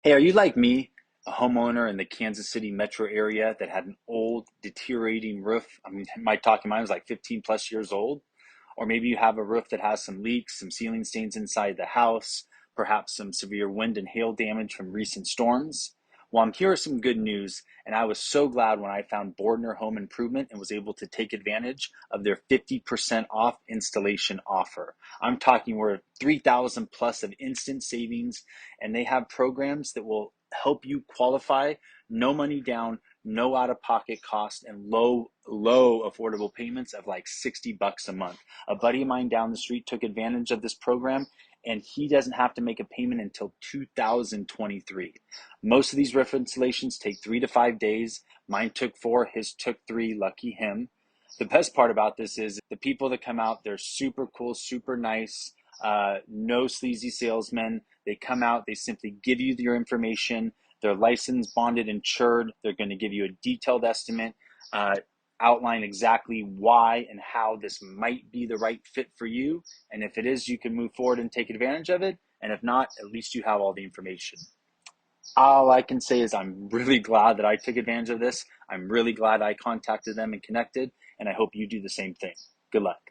Hey, are you like me, a homeowner in the Kansas City metro area that had an old, deteriorating roof? I mean, mine was like 15 plus years old. Or maybe you have a roof that has some leaks, some ceiling stains inside the house, perhaps some severe wind and hail damage from recent storms. Well, I'm here with some good news, and I was so glad when I found Bordner Home Improvement and was able to take advantage of their 50% off installation offer. I'm talking we're 3,000 plus of instant savings, and they have programs that will help you qualify, no money down, no out of pocket cost, and low affordable payments of like $60 a month. A buddy of mine down the street took advantage of this program, and he doesn't have to make a payment until 2023. Most of these roof installations take 3 to 5 days. Mine took 4, his took 3, lucky him. The best part about this is the people that come out, they're super cool, super nice, no sleazy salesmen. They come out, they simply give you your information. They're licensed, bonded, insured. They're going to give you a detailed estimate, uh, outline exactly why and how this might be the right fit for you. And if it is, you can move forward and take advantage of it. And if not, at least you have all the information. All I can say is I'm really glad that I took advantage of this. I'm really glad I contacted them and connected, and I hope you do the same thing. Good luck.